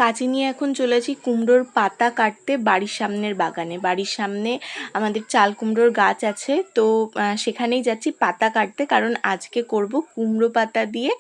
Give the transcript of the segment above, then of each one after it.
কাঁচি নিয়ে এখন চলেছি কুমড়োর পাতা কাটতে বাড়ির সামনের বাগানে। বাড়ির সামনে আমাদের চাল কুমড়োর গাছ আছে, তো সেখানেই যাচ্ছি পাতা কাটতে, কারণ আজকে করব কুমড়ো পাতা দিয়ে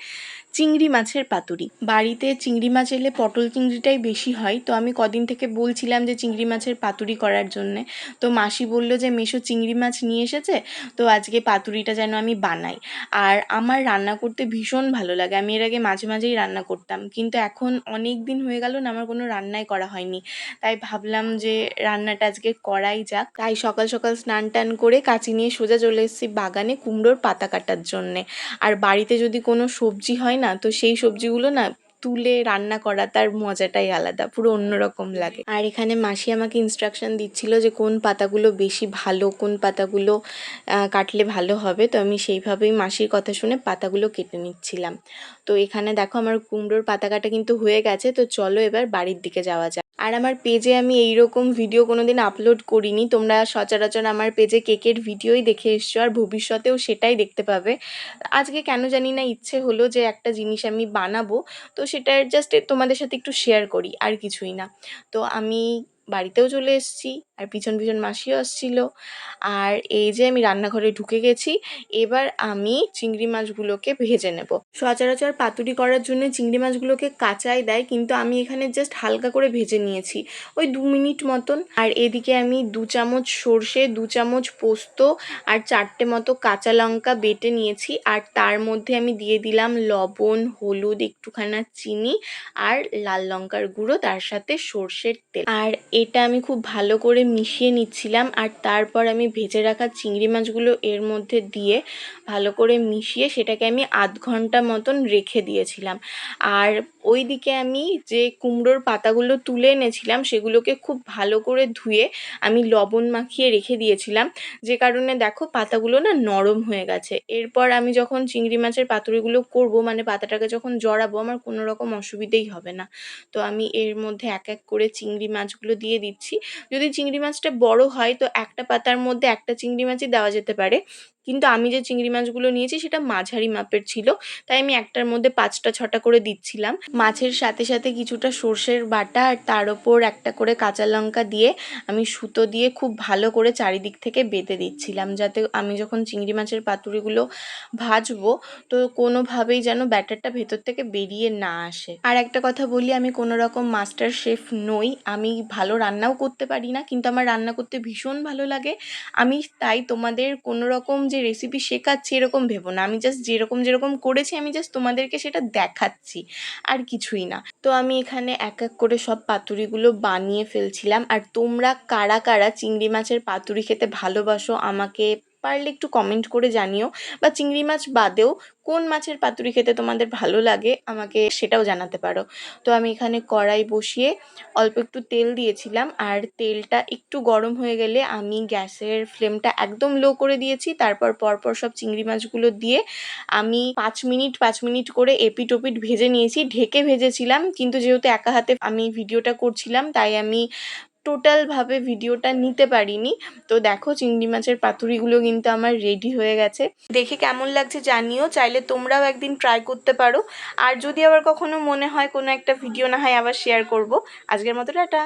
চিংড়ি মাছের পাতুরি। বাড়িতে চিংড়ি মাছ এলে পটল চিংড়িটাই বেশি হয়, তো আমি কদিন থেকে বলছিলাম যে চিংড়ি মাছের পাতুরি করার জন্যে। তো মাসি বলল যে মেশো চিংড়ি মাছ নিয়ে এসেছে, তো আজকে পাতুরিটা যেন আমি বানাই। আর আমার রান্না করতে ভীষণ ভালো লাগে। আমি এর আগে মাঝে মাঝেই রান্না করতাম, কিন্তু এখন অনেক দিন হয়ে গেল না আমার কোনো রান্নাই করা হয়নি। তাই ভাবলাম যে রান্নাটা আজকে করাই যাক। তাই সকাল সকাল স্নান টান করে কাঁচি নিয়ে সোজা চলে এসেছি বাগানে কুমড়োর পাতা কাটার জন্যে। আর বাড়িতে যদি কোনো সবজি হয় না, তো সেই সবজিগুলো না তুলে রান্না করা তার মজাটাই আলাদা, পুরো অন্যরকম লাগে। আর এখানে মাসি আমাকে ইনস্ট্রাকশন দিচ্ছিল যে কোন পাতাগুলো বেশি ভালো, কোন পাতাগুলো কাটলে ভালো হবে। তো আমি সেইভাবেই মাসির কথা শুনে পাতাগুলো কেটে নিচ্ছিলাম। তো এখানে দেখো আমার কুমড়োর পাতা কাটা কিন্তু হয়ে গেছে। তো চলো এবার বাড়ির দিকে যাওয়া যাক। আর আমার পেজে আমি এইরকম ভিডিও কোনোদিন আপলোড করিনি। তোমরা সচরাচর আমার পেজে কেকের ভিডিওই দেখে এসছো, আর ভবিষ্যতেও সেটাই দেখতে পাবে। আজকে কেন জানি না ইচ্ছে হলো যে একটা জিনিস আমি বানাবো, তো সেটার জাস্ট তোমাদের সাথে একটু শেয়ার করি, আর কিছুই না। তো আমি বাড়িতেও চলে এসেছি, আর পিছন পিছন মাসিও আসছিল। আর এই যে আমি রান্নাঘরে ঢুকে গেছি। এবার আমি চিংড়ি মাছগুলোকে ভেজে নেব। সচরাচর পাতুরি করার জন্য চিংড়ি মাছগুলোকে কাঁচাই দেয়, কিন্তু আমি এখানে জাস্ট হালকা করে ভেজে নিয়েছি, ওই 2 মিনিট মতন। আর এদিকে আমি 2 চামচ সর্ষে, 2 চামচ পোস্ত আর 4টে মতো কাঁচা লঙ্কা বেটে নিয়েছি। আর তার মধ্যে আমি দিয়ে দিলাম লবণ, হলুদ, একটুখানা চিনি আর লাল লঙ্কার গুঁড়ো, তার সাথে সর্ষের তেল। আর এটা আমি খুব ভালো করে মিশিয়ে নিচ্ছিলাম। আর তারপর আমি ভেজে রাখা চিংড়ি মাছগুলো এর মধ্যে দিয়ে ভালো করে মিশিয়ে সেটাকে আমি আধ ঘন্টা মতন রেখে দিয়েছিলাম। আর ওইদিকে আমি যে কুমড়োর পাতাগুলো তুলে এনেছিলাম সেগুলোকে খুব ভালো করে ধুয়ে আমি লবণ মাখিয়ে রেখে দিয়েছিলাম, যে কারণে দেখো পাতাগুলো না নরম হয়ে গেছে। এরপর আমি যখন চিংড়ি মাছের পাতুরিগুলো করব, মানে পাতাটাকে যখন জড়াবো, আমার কোনো রকম অসুবিধেই হবে না। তো আমি এর মধ্যে এক এক করে চিংড়ি মাছগুলো দিয়ে দিচ্ছি। যদি চিংড়ি মাছটা বড় হয় তো একটা পাতার মধ্যে একটা চিংড়ি মাছই দেওয়া যেতে পারে, কিন্তু আমি যে চিংড়ি মাছগুলো নিয়েছি সেটা মাঝারি মাপের ছিল, তাই আমি একটার মধ্যে 5টা 6টা করে দিচ্ছিলাম। মাছের সাথে সাথে কিছুটা সর্ষের বাটা আর তার ওপর একটা করে কাঁচা লঙ্কা দিয়ে আমি সুতো দিয়ে খুব ভালো করে চারিদিক থেকে বেঁধে দিচ্ছিলাম, যাতে আমি যখন চিংড়ি মাছের পাতুরিগুলো ভাজবো তো কোনোভাবেই যেন ব্যাটারটা ভেতর থেকে বেরিয়ে না আসে। আর একটা কথা বলি, আমি কোনো রকম মাস্টার শেফ নই, আমি ভালো রান্নাও করতে পারি না, কিন্তু আমার রান্না করতে ভীষণ ভালো লাগে। আমি তাই তোমাদের কোনো রকম যে রেসিপি শেখাচ্ছি এরকম ভেবো না, আমি জাস্ট যেরকম যেরকম করেছি আমি জাস্ট তোমাদেরকে সেটা দেখাচ্ছি, আর কিছুই না। তো আমি এখানে এক এক করে সব পাতুরিগুলো বানিয়ে ফেলছিলাম। আর তোমরা কারা কারা চিংড়ি মাছের পাতুরি খেতে ভালোবাসো আমাকে পারলে একটু কমেন্ট করে জানিও, বা চিংড়ি মাছ বাদেও কোন মাছের পাতুরি খেতে তোমাদের ভালো লাগে আমাকে সেটাও জানাতে পারো। তো আমি এখানে কড়াই বসিয়ে অল্প একটু তেল দিয়েছিলাম, আর তেলটা একটু গরম হয়ে গেলে আমি গ্যাসের ফ্লেমটা একদম লো করে দিয়েছি। তারপর পরপর সব চিংড়ি মাছগুলো দিয়ে আমি 5 মিনিট করে এপিট ওপিট ভেজে নিয়েছি। ঢেকে ভেজেছিলাম, কিন্তু যেহেতু একা হাতে আমি ভিডিওটা করছিলাম তাই আমি টোটালভাবে ভিডিওটা নিতে পারিনি। তো দেখো চিংড়ি মাছের পাতুরিগুলো কিন্তু আমার রেডি হয়ে গেছে। দেখে কেমন লাগছে জানিও, চাইলে তোমরাও একদিন ট্রাই করতে পারো। আর যদি আবার কখনো মনে হয় কোনো একটা ভিডিও না হয় আবার শেয়ার করব। আজকের মতো টাটা।